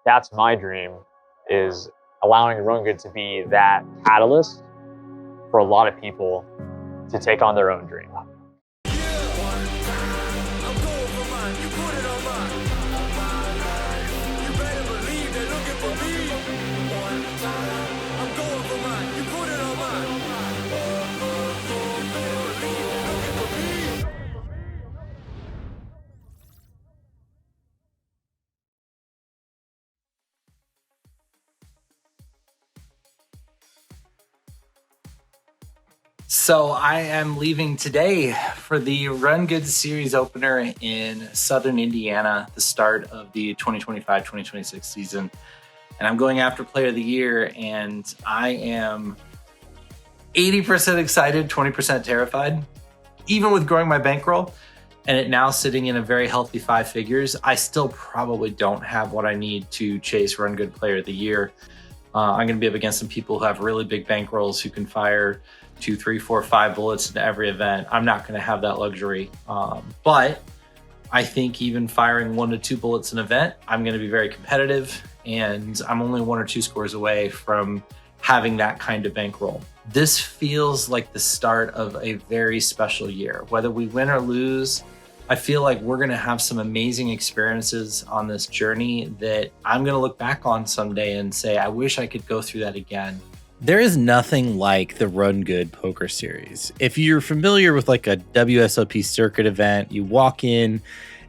that's my dream, is allowing RunGood to be that catalyst for a lot of people to take on their own dream. So I am leaving today for the RunGood series opener in Southern Indiana, the start of the 2025-2026 season. And I'm going after Player of the Year, and I am 80% excited, 20% terrified. Even with growing my bankroll and it now sitting in a very healthy 5 figures, I still probably don't have what I need to chase RunGood Player of the Year. I'm going to be up against some people who have really big bankrolls who can fire 2, 3, 4, 5 bullets into every event. I'm not going to have that luxury. But I think even firing 1 to 2 bullets an event, I'm going to be very competitive, and I'm only 1 or 2 scores away from having that kind of bankroll. This feels like the start of a very special year. Whether we win or lose, I feel like we're going to have some amazing experiences on this journey that I'm going to look back on someday and say, I wish I could go through that again. There is nothing like the RunGood Poker Series. If you're familiar with like a WSOP circuit event, you walk in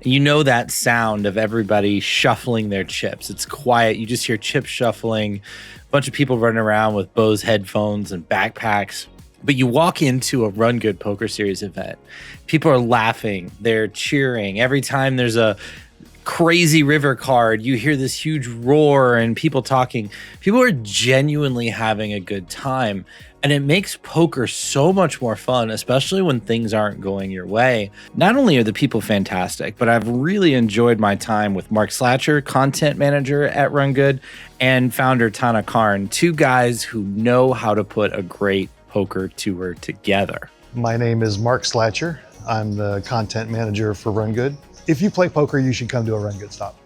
and you know that sound of everybody shuffling their chips. It's quiet. You just hear chips shuffling, a bunch of people running around with Bose headphones and backpacks. But you walk into a RunGood Poker Series event, people are laughing, they're cheering. Every time there's a crazy river card, you hear this huge roar and people talking. People are genuinely having a good time, and it makes poker so much more fun, especially when things aren't going your way. Not only are the people fantastic, but I've really enjoyed my time with Mark Slatcher, content manager at RunGood, and founder Tunica, 2 guys who know how to put a great poker tour together. My name is Mark Slatcher. I'm the content manager for RunGood. If you play poker, you should come to a RunGood stop.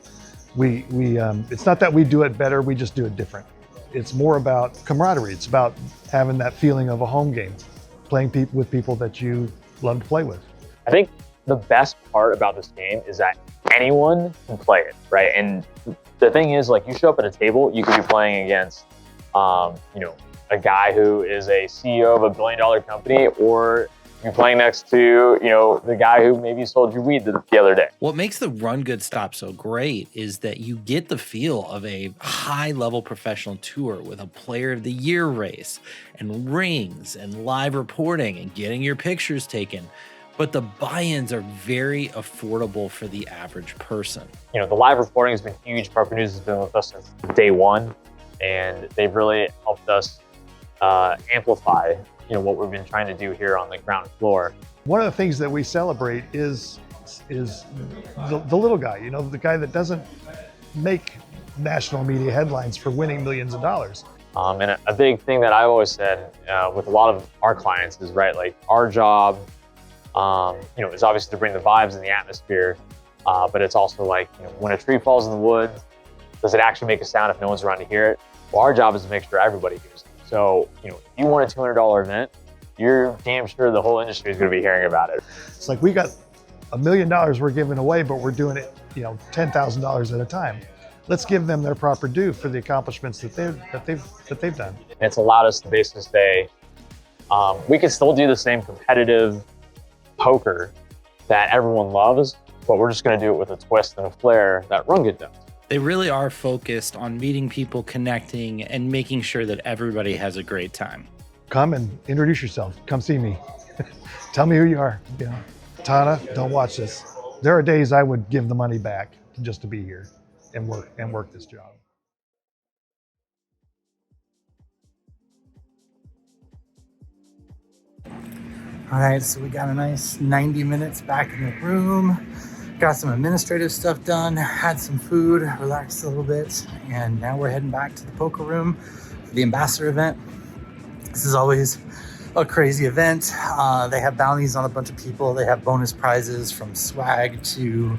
It's not that we do it better, we just do it different. It's more about camaraderie. It's about having that feeling of a home game, playing with people that you love to play with. I think the best part about this game is that anyone can play it, right? And the thing is, like, you show up at a table, you could be playing against, a guy who is a CEO of a $1 billion company, or you're playing next to, the guy who maybe sold you weed the other day. What makes the RunGood stop so great is that you get the feel of a high-level professional tour with a Player of the Year race and rings and live reporting and getting your pictures taken. But the buy-ins are very affordable for the average person. The live reporting has been huge. Poker News has been with us since day one, and they've really helped us amplify what we've been trying to do here on the ground floor. One of the things that we celebrate is the little guy, the guy that doesn't make national media headlines for winning millions of dollars. And a big thing that I've always said with a lot of our clients is, right, like, our job, is obviously to bring the vibes and the atmosphere, but it's also like, when a tree falls in the woods, does it actually make a sound if no one's around to hear it? Well, our job is to make sure everybody hears it. So, if you want a $200 event, you're damn sure the whole industry is going to be hearing about it. It's like, we got $1 million we're giving away, but we're doing it, $10,000 at a time. Let's give them their proper due for the accomplishments that they've done. And it's allowed us to basically say, we can still do the same competitive poker that everyone loves, but we're just going to do it with a twist and a flair that RunGood does. They really are focused on meeting people, connecting, and making sure that everybody has a great time. Come and introduce yourself. Come see me. Tell me who you are. Tana, don't watch this. There are days I would give the money back just to be here and work this job. All right, so we got a nice 90 minutes back in the room. Got some administrative stuff done, had some food, relaxed a little bit, and now we're heading back to the poker room for the ambassador event. This is always a crazy event. They have bounties on a bunch of people. They have bonus prizes from swag to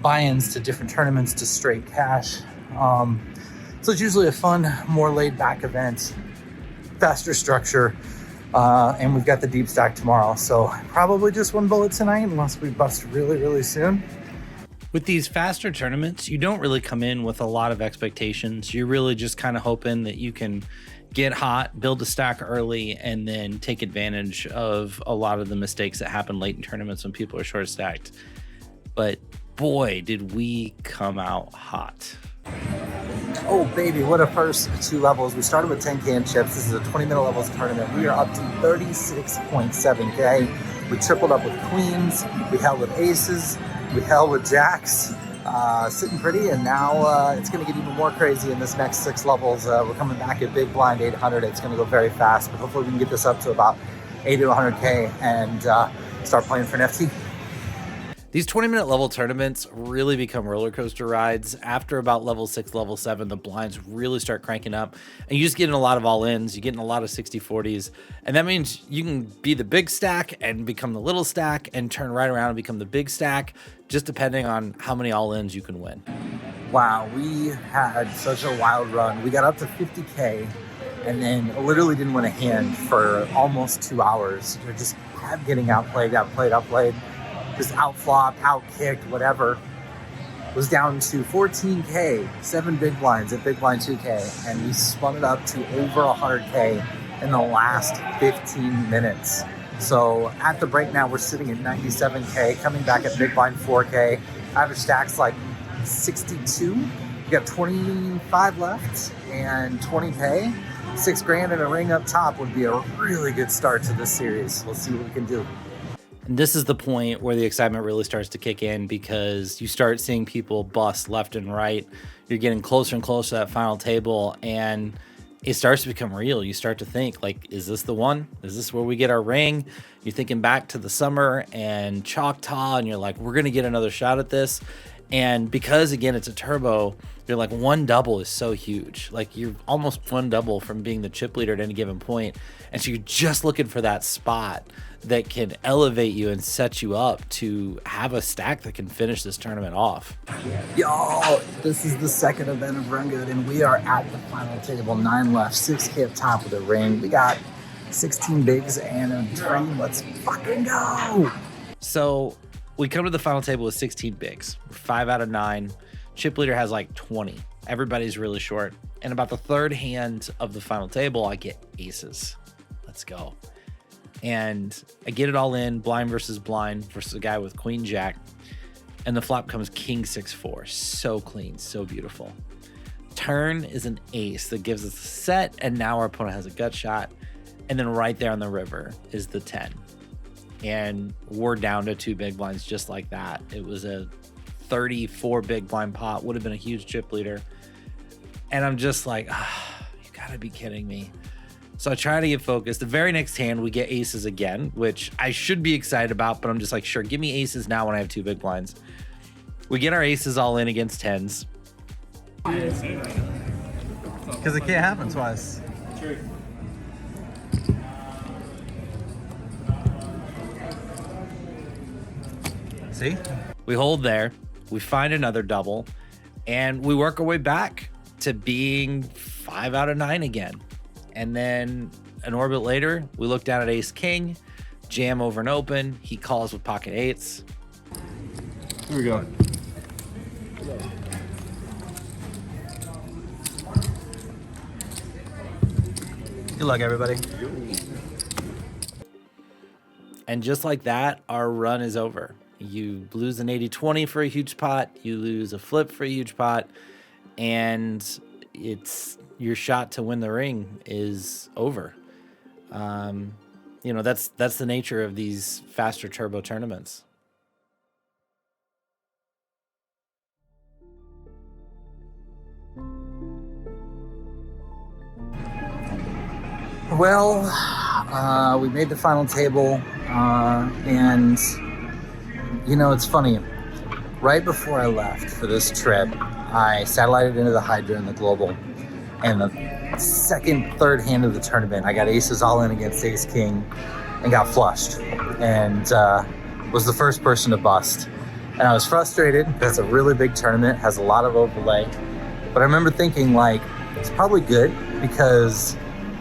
buy-ins to different tournaments to straight cash. So it's usually a fun, more laid back event, faster structure. And we've got the deep stack tomorrow. So probably just one bullet tonight unless we bust really, really soon. With these faster tournaments, you don't really come in with a lot of expectations. You're really just kind of hoping that you can get hot, build a stack early, and then take advantage of a lot of the mistakes that happen late in tournaments when people are short stacked. But boy, did we come out hot. Oh baby, what a first 2 levels. We started with 10K in chips. This is a 20-minute levels tournament. We are up to 36.7K. We tripled up with queens. We held with aces. We held with jacks. Sitting pretty, and now it's going to get even more crazy in this next 6 levels. We're coming back at big blind 800. It's going to go very fast, but hopefully we can get this up to about 80 to 100K and start playing for an FT. These 20-minute level tournaments really become roller coaster rides. After about level 6, level 7, the blinds really start cranking up, and you just get in a lot of all-ins. You get in a lot of 60-40s, and that means you can be the big stack and become the little stack and turn right around and become the big stack, just depending on how many all-ins you can win. Wow, we had such a wild run. We got up to 50K and then literally didn't win a hand for almost 2 hours. We just kept getting outplayed, outplayed. Just outflopped, outkicked, whatever. Was down to 14K, 7 big blinds at big blind 2K, and we spun it up to over 100K in the last 15 minutes. So at the break now, we're sitting at 97K, coming back at big blind 4K. Average stacks like 62. We got 25 left and 20K. 6 grand and a ring up top would be a really good start to this series. We'll see what we can do. And this is the point where the excitement really starts to kick in, because you start seeing people bust left and right. You're getting closer and closer to that final table, and it starts to become real. You start to think, like, is this the one? Is this where we get our ring? You're thinking back to the summer and Choctaw, and you're like, we're going to get another shot at this. And because, again, it's a turbo, you're like, one double is so huge. Like, you're almost one double from being the chip leader at any given point. And so you're just looking for that spot that can elevate you and set you up to have a stack that can finish this tournament off. Yo, this is the second event of RunGood, and we are at the final table. 9 left, 6K up top with a ring. We got 16 bigs and a dream. Let's fucking go. So we come to the final table with 16 bigs. We're 5 out of 9. Chip leader has like 20. Everybody's really short. And about the third hand of the final table, I get aces. Let's go. And I get it all in, blind versus a guy with queen jack. And the flop comes king 6-4. So clean, so beautiful. Turn is an ace that gives us a set, and now our opponent has a gut shot. And then right there on the river is the 10. And we're down to 2 big blinds just like that. It was a 34 big blind pot, would have been a huge chip leader. And I'm just like, you gotta be kidding me. So I try to get focused. The very next hand, we get aces again, which I should be excited about, but I'm just like, sure, give me aces now when I have 2 big blinds. We get our aces all in against 10s. Because it can't happen twice. True. See? We hold there, we find another double, and we work our way back to being 5 out of 9 again. And then an orbit later, we look down at ace king, jam over and open. He calls with pocket 8s. Here we go. Good luck, everybody. And just like that, our run is over. You lose an 80-20 for a huge pot, you lose a flip for a huge pot, and it's your shot to win the ring is over. You know, that's the nature of these faster turbo tournaments. Well, we made the final table, and you know, it's funny. Right before I left for this trip, I satellited into the Hydra and the Global, and the second, third hand of the tournament, I got aces all in against ace king and got flushed, and was the first person to bust. And I was frustrated because it's a really big tournament, has a lot of overlay, But I remember thinking, like, it's probably good because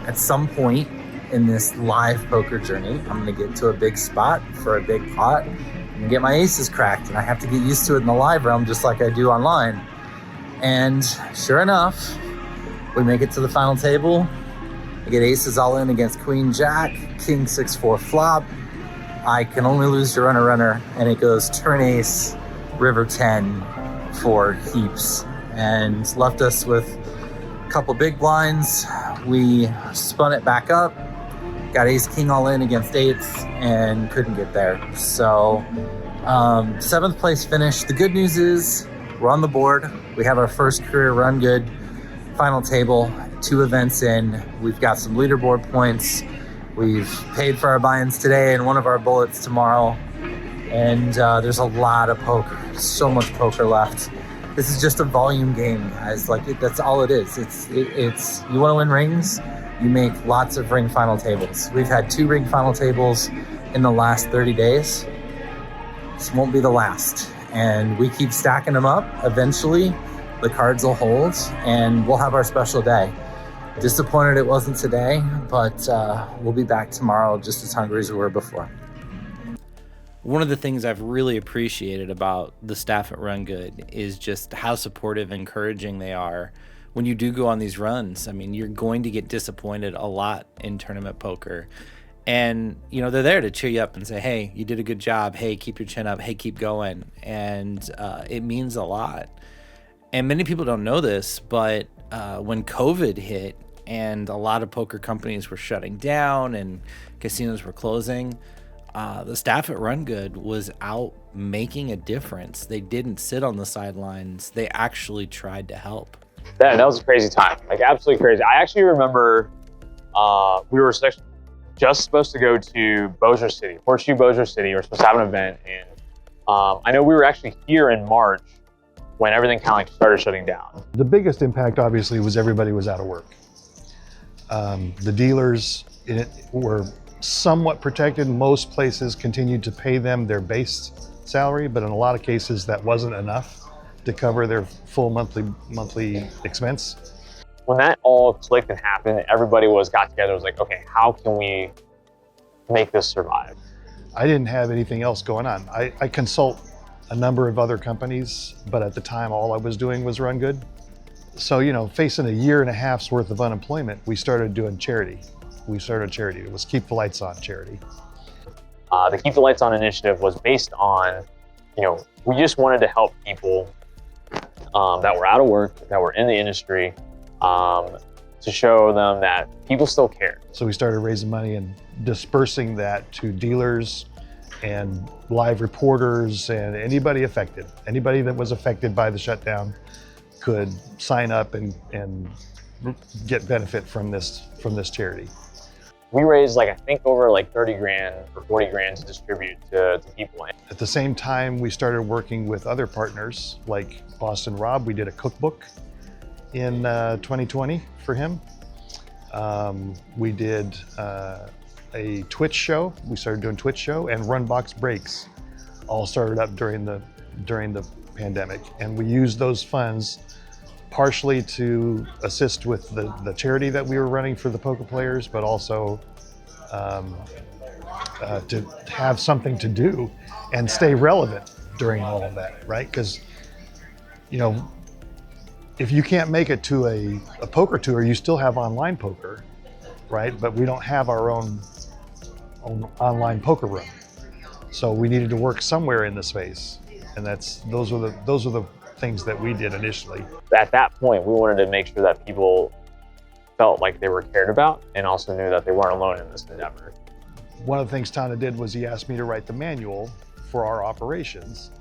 at some point in this live poker journey, I'm going to get to a big spot for a big pot and get my aces cracked. And I have to get used to it in the live realm just like I do online. And sure enough, we make it to the final table. I get aces all in against queen jack, king 6-4 flop. I can only lose to runner, and it goes turn ace, river 10 for heaps, and left us with a couple big blinds. We spun it back up, got ace king all in against eights, and couldn't get there. So 7th place finish. The good news is we're on the board. We have our first career run good final table, 2 events in. We've got some leaderboard points. We've paid for our buy-ins today and one of our bullets tomorrow. And there's a lot of poker, so much poker left. This is just a volume game, guys. Like, that's all it is. It's you want to win rings, you make lots of ring final tables. We've had 2 ring final tables in the last 30 days. This won't be the last. And we keep stacking them up. Eventually, the cards will hold and we'll have our special day. Disappointed it wasn't today, but we'll be back tomorrow just as hungry as we were before. One of the things I've really appreciated about the staff at RunGood is just how supportive and encouraging they are when you do go on these runs. I mean, you're going to get disappointed a lot in tournament poker. And, you know, they're there to cheer you up and say, hey, you did a good job. Hey, keep your chin up. Hey, keep going. And it means a lot. And many people don't know this, but when COVID hit and a lot of poker companies were shutting down and casinos were closing, the staff at RunGood was out making a difference. They didn't sit on the sidelines. They actually tried to help. That was a crazy time, like absolutely crazy. I actually remember we were just supposed to go to Bossier City, Horseshoe Bossier City. We were supposed to have an event, and I know we were actually here in March when everything kind of like started shutting down. The biggest impact, obviously, was everybody was out of work. The dealers in it were somewhat protected. Most places continued to pay them their base salary, but in a lot of cases that wasn't enough to cover their full monthly expense. When that all clicked and happened, everybody got together, was like, okay, how can we make this survive? I didn't have anything else going on. I consult a number of other companies, but at the time all I was doing was RunGood. So, you know, facing a year and a half's worth of unemployment, we started doing charity. We started charity. It was Keep the Lights On charity. The Keep the Lights On initiative was based on, you know, we just wanted to help people that were out of work, that were in the industry, to show them that people still care. So we started raising money and dispersing that to dealers and live reporters and anybody affected. Anybody that was affected by the shutdown could sign up and get benefit from this charity. We raised I think over 30 grand or 40 grand to distribute to people. At the same time, we started working with other partners like Boston Rob. We did a cookbook in 2020 for him. We did a Twitch show. We started doing Twitch show, and Runbox Breaks all started up during the pandemic. And we used those funds partially to assist with the charity that we were running for the poker players, but also to have something to do and stay relevant during all of that, right? Because, you know, if you can't make it to a poker tour, you still have online poker, right? But we don't have our own online poker room. So we needed to work somewhere in the space. And those were the things that we did initially. At that point, we wanted to make sure that people felt like they were cared about and also knew that they weren't alone in this endeavor. One of the things Tana did was he asked me to write the manual for our operations.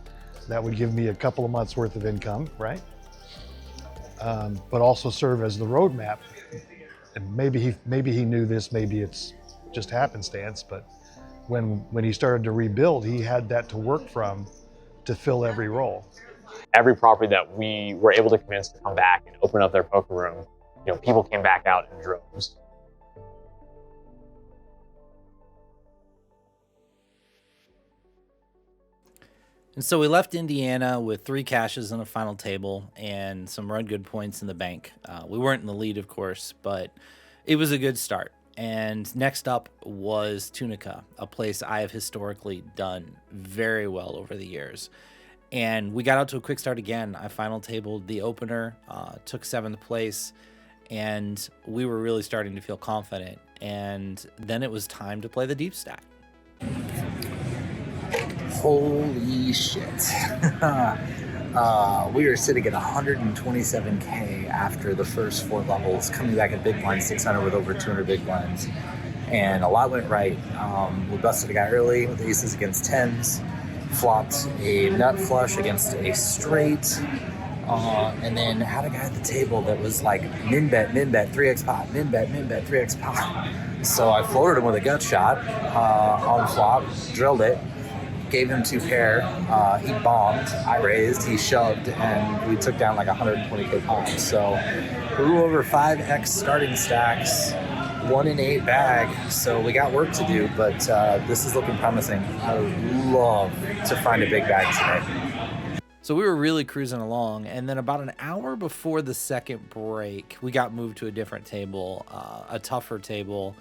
That would give me a couple of months worth of income, right? But also serve as the roadmap. And maybe he knew this, maybe it's just happenstance, but when he started to rebuild, he had that to work from to fill every role. Every property that we were able to convince to come back and open up their poker room, you know, people came back out in droves. And so we left Indiana with 3 caches on a final table and some run good points in the bank. We weren't in the lead, of course, but it was a good start. And next up was Tunica, a place I have historically done very well over the years. And we got out to a quick start again. I final tabled the opener, took 7th place, and we were really starting to feel confident. And then it was time to play the deep stack. Holy shit. We were sitting at 127K after the first 4 levels, coming back at big blind 600 with over 200 big blinds. And a lot went right. We busted a guy early with aces against 10s, flopped a nut flush against a straight, and then had a guy at the table that was like min bet, 3x pot, min bet, 3x pot. So I floated him with a gut shot on flop, drilled it, gave him 2 pair. He bombed, I raised, he shoved, and we took down like 120K points. So we were over 5x starting stacks, 1 in 8 bag. So we got work to do, but this is looking promising. I would love to find a big bag today. So we were really cruising along, and then about an hour before the second break, we got moved to a different table, a tougher table,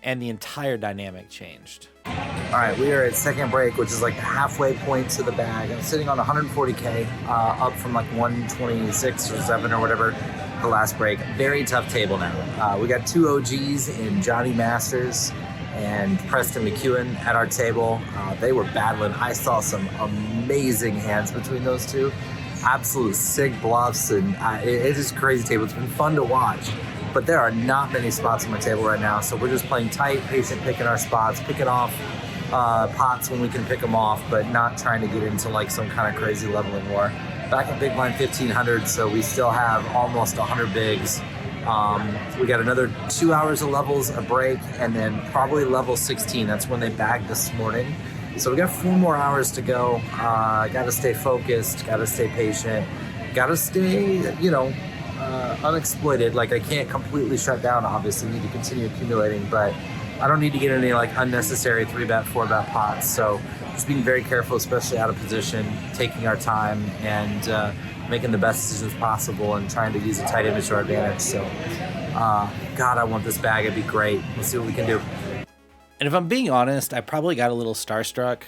and the entire dynamic changed. All right, we are at second break, which is like the halfway point to the bag. I'm sitting on 140K, up from like 126 or 7 or whatever the last break. Very tough table now. We got 2 OGs in Johnny Masters and Preston McEwen at our table. They were battling. I saw some amazing hands between those two. Absolute sick bluffs, and it is a crazy table. It's been fun to watch. But there are not many spots on my table right now, so we're just playing tight, patient, picking our spots, picking off pots when we can pick them off, but not trying to get into like some kind of crazy leveling war. Back at big blind 1500, so we still have almost 100 bigs. We got another 2 hours of levels, a break, and then probably level 16. That's when they bagged this morning. So we got 4 more hours to go. Got to stay focused, got to stay patient, got to stay, unexploited. Like, I can't completely shut down, obviously. Need to continue accumulating, but I don't need to get any like unnecessary 3-bet, 4-bet pots. So just being very careful, especially out of position, taking our time, and making the best decisions possible, and trying to use a tight image to our advantage. So God, I want this bag. It'd be great. Let's see what we can do. And if I'm being honest, I probably got a little starstruck.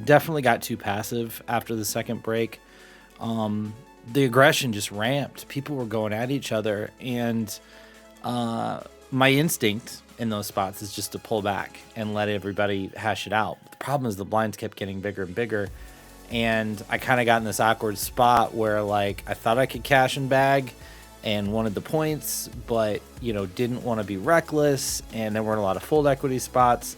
Definitely got too passive after the second break. The aggression just ramped. People were going at each other, and my instinct in those spots is just to pull back and let everybody hash it out. The problem is the blinds kept getting bigger and bigger, and I kind of got in this awkward spot where like I thought I could cash and bag and wanted the points, but didn't want to be reckless, and there weren't a lot of fold equity spots,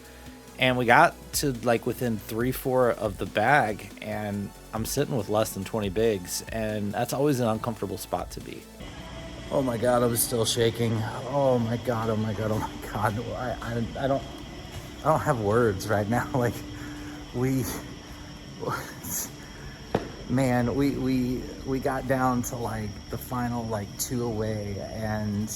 and we got to like within 3-4 of the bag, and I'm sitting with less than 20 bigs, and that's always an uncomfortable spot to be. Oh my God, I was still shaking. Oh my God. I don't have words right now. Like we got down to like the final like 2 away and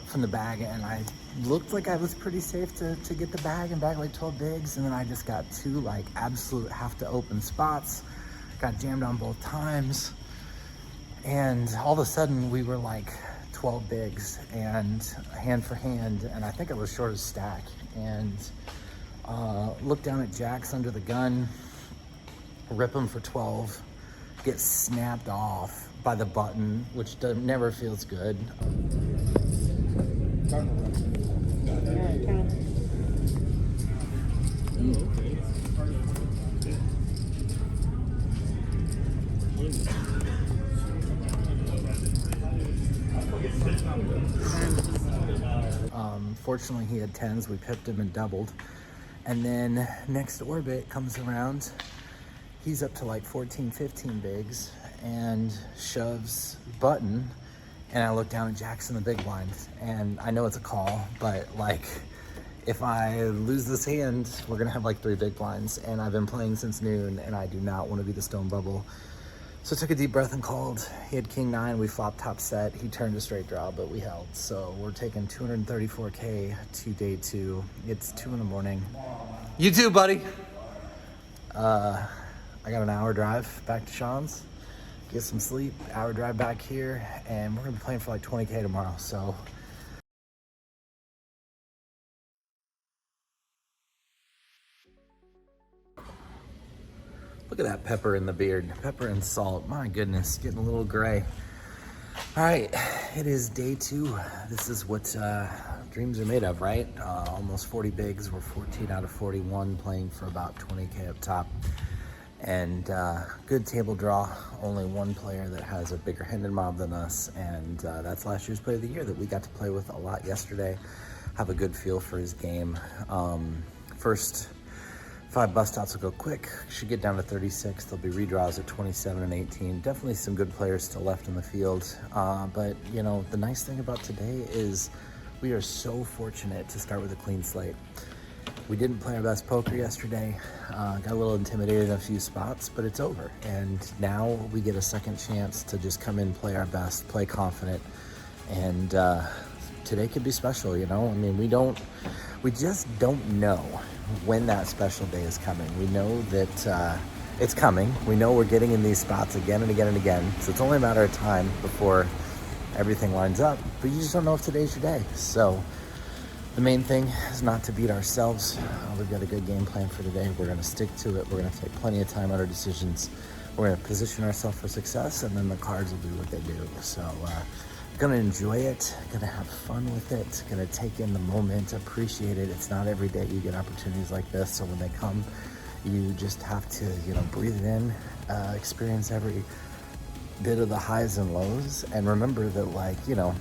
from the bag, and I looked like I was pretty safe to get the bag and bag like 12 bigs, and then I just got 2 like absolute have to open spots, got jammed on both times, and all of a sudden we were like 12 bigs and hand for hand, and I think I was short of stack, and looked down at jacks under the gun, rip them for 12, get snapped off by the button, which never feels good. Fortunately, he had 10s. We pipped him and doubled. And then next orbit comes around. He's up to like 14, 15 bigs and shoves button. And I look down at jacks in the big blind. And I know it's a call, but like if I lose this hand, we're going to have like 3 big blinds. And I've been playing since noon, and I do not want to be the stone bubble. So I took a deep breath and called. He had king 9. We flopped top set. He turned a straight draw, but we held. So we're taking 234K to day 2. It's 2 in the morning. You too, buddy. I got an hour drive back to Sean's, get some sleep, hour drive back here, and we're gonna be playing for like 20K tomorrow, so. Look at that pepper in the beard, pepper and salt, my goodness, getting a little gray. All right, it is day 2. This is what dreams are made of, right? Almost 40 bigs, we're 14 out of 41, playing for about 20K up top. And good table draw, only one player that has a bigger Hendon mob than us, and that's last year's player of the year that we got to play with a lot yesterday. Have a good feel for his game. First 5 bust outs will go quick, should get down to 36. There'll be redraws at 27 and 18. Definitely some good players still left in the field. But you know, the nice thing about today is we are so fortunate to start with a clean slate. We didn't play our best poker yesterday, got a little intimidated in a few spots, but it's over. And now we get a second chance to just come in, play our best, play confident. And today could be special, you know? I mean, we just don't know when that special day is coming. We know that it's coming. We know we're getting in these spots again and again and again. So it's only a matter of time before everything lines up, but you just don't know if today's your day. So the main thing is not to beat ourselves. We've got a good game plan for today. We're gonna stick to it. We're gonna take plenty of time on our decisions. We're gonna position ourselves for success, and then the cards will do what they do. So gonna enjoy it, gonna have fun with it, gonna take in the moment, appreciate it. It's not every day you get opportunities like this, so when they come, you just have to, you know, breathe it in, experience every bit of the highs and lows, and remember that, like, you know,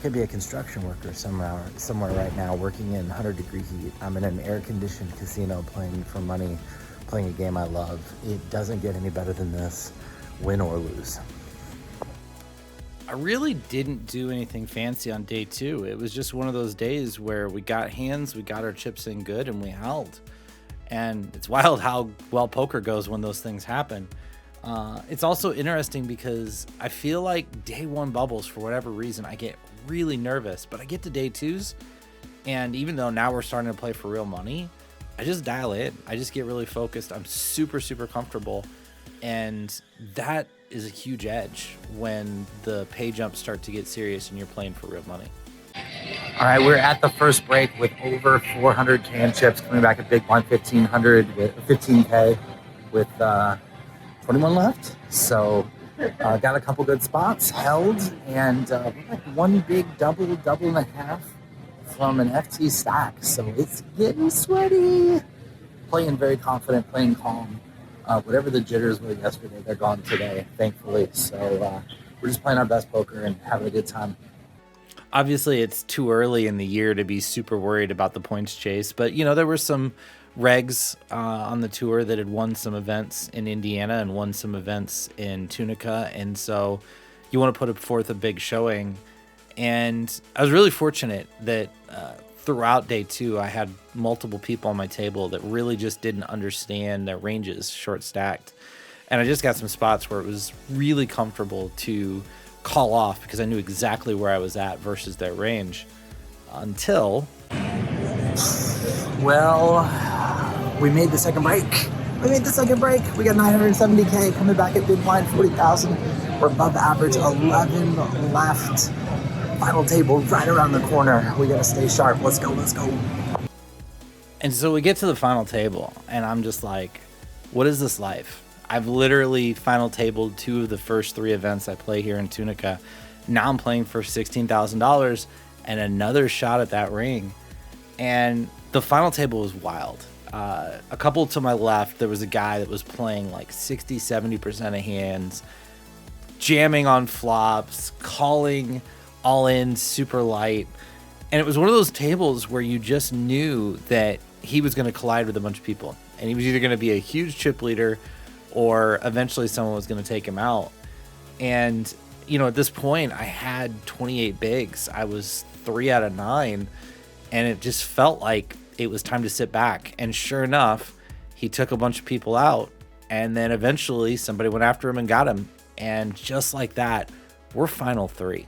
could be a construction worker somewhere right now working in 100-degree heat. I'm in an air-conditioned casino playing for money, playing a game I love. It doesn't get any better than this, win or lose. I really didn't do anything fancy on day 2. It was just one of those days where we got hands, we got our chips in good, and we held. And it's wild how well poker goes when those things happen. It's also interesting because I feel like day 1 bubbles, for whatever reason, I get really nervous, but I get to day 2s, and even though now we're starting to play for real money, I just dial in. I just get really focused. I'm super, super comfortable, and that is a huge edge when the pay jumps start to get serious and you're playing for real money. All right, we're at the first break with over 400K in chips, coming back at big blind 15K with 21 left. So got a couple good spots, held, and like one big double and a half from an FT stack. So it's getting sweaty. Playing very confident, playing calm. Whatever the jitters were yesterday, they're gone today, thankfully. So we're just playing our best poker and having a good time. Obviously, it's too early in the year to be super worried about the points chase, but you know, there were some regs on the tour that had won some events in Indiana and won some events in Tunica, and so you want to put forth a big showing. And I was really fortunate that throughout day 2, I had multiple people on my table that really just didn't understand their ranges short stacked, and I just got some spots where it was really comfortable to call off because I knew exactly where I was at versus their range until, well, we made the second break. We got 970K coming back at big blind 40,000. We're above average, 11 left. Final table right around the corner. We gotta stay sharp. Let's go. and so we get to the final table and I'm just like, what is this life? I've literally final tabled 2 of the first 3 events I play here in Tunica. Now I'm playing for $16,000 and another shot at that ring. And the final table was wild. A couple to my left, there was a guy that was playing like 60-70% of hands, jamming on flops, calling all in super light. And it was one of those tables where you just knew that he was going to collide with a bunch of people. And he was either going to be a huge chip leader or eventually someone was going to take him out. And, you know, at this point, I had 28 bigs. I was 3 out of 9. And it just felt like it was time to sit back. And sure enough, he took a bunch of people out. And then eventually somebody went after him and got him. And just like that, we're final 3.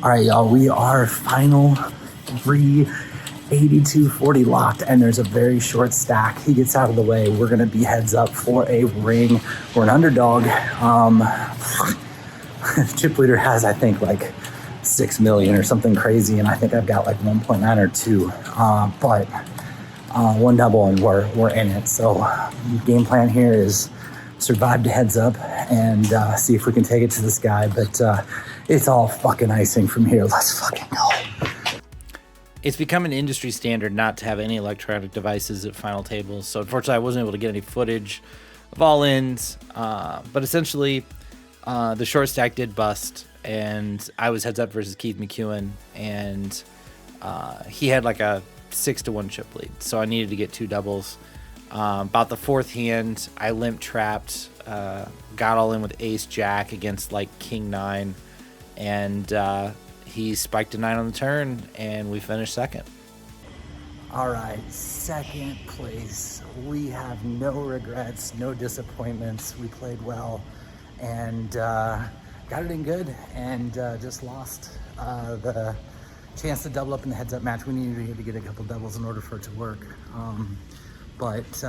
All right, y'all, we are final 3. 82-40 locked, and there's a very short stack. He gets out of the way. We're gonna be heads up for a ring. We're an underdog. Chip leader has, I think, like 6 million or something crazy, and I think I've got like 1.9 or 2. But one double and we're in it. So game plan here is survive to heads up and see if we can take it to this guy. But it's all fucking icing from here. Let's fucking go. It's become an industry standard not to have any electronic devices at final tables. So unfortunately, I wasn't able to get any footage of all ins. But essentially, the short stack did bust, and I was heads up versus Keith McEwen, and he had like a 6-1 chip lead. So I needed to get 2 doubles. About the 4th hand, I limp trapped, got all in with ace jack against like king 9, and he spiked a 9 on the turn, and we finished second. All right, second place. We have no regrets, no disappointments. We played well and got it in good, and just lost the chance to double up in the heads up match. We needed to get a couple doubles in order for it to work. But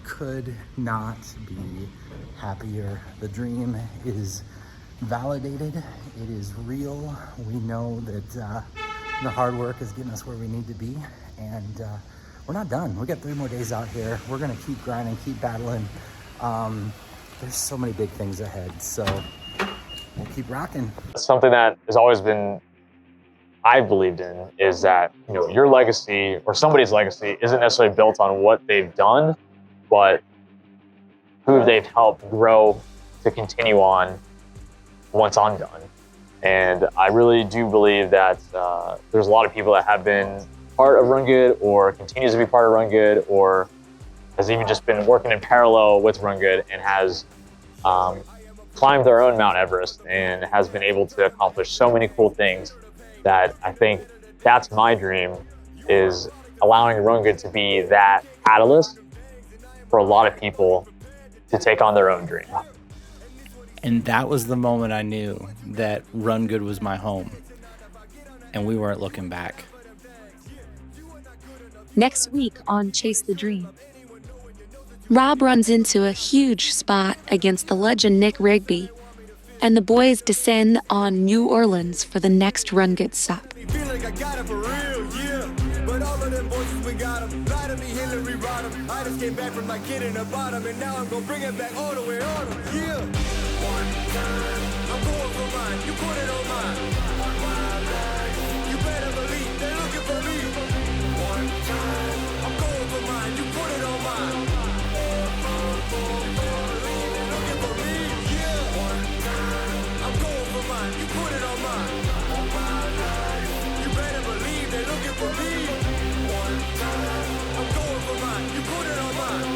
could not be happier. The dream is validated. It is real. We know that the hard work is getting us where we need to be, and we're not done. We got 3 more days out here. We're gonna keep grinding, keep battling. There's so many big things ahead, so we'll keep rocking. Something that has always been, I've believed in, is that, you know, your legacy or somebody's legacy isn't necessarily built on what they've done, but who they've helped grow to continue on once I'm done. And I really do believe that there's a lot of people that have been part of RunGood or continues to be part of RunGood or has even just been working in parallel with RunGood and has climbed their own Mount Everest and has been able to accomplish so many cool things that I think that's my dream, is allowing RunGood to be that catalyst for a lot of people to take on their own dream. And that was the moment I knew that RunGood was my home, and we weren't looking back. Next week on Chase the Dream, Rob runs into a huge spot against the legend Nick Rigby, and the boys descend on New Orleans for the next RunGood stop. Feel like I got it for real, yeah. But all of them voices, we got them. Lie to me, Hillary Rodham. I just came back from my kid in the bottom, and now I'm gonna bring it back all the way on them, yeah. One time, I'm going for mine. You put it on mine. You better believe they're looking for me. One time, I'm going for mine. You put it on mine. They're looking for me, yeah. One time, I'm going for mine. You put it on mine. You better believe they're looking for me. One time, I'm going for mine. You put it on mine.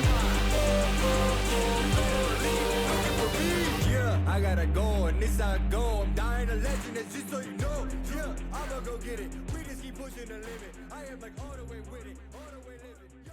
Looking for me, yeah. I gotta go, and this I go. I'm dying a legend, it's just so you know. Yeah, I'ma go get it. We just keep pushing the limit. I am like all the way with it, all the way living.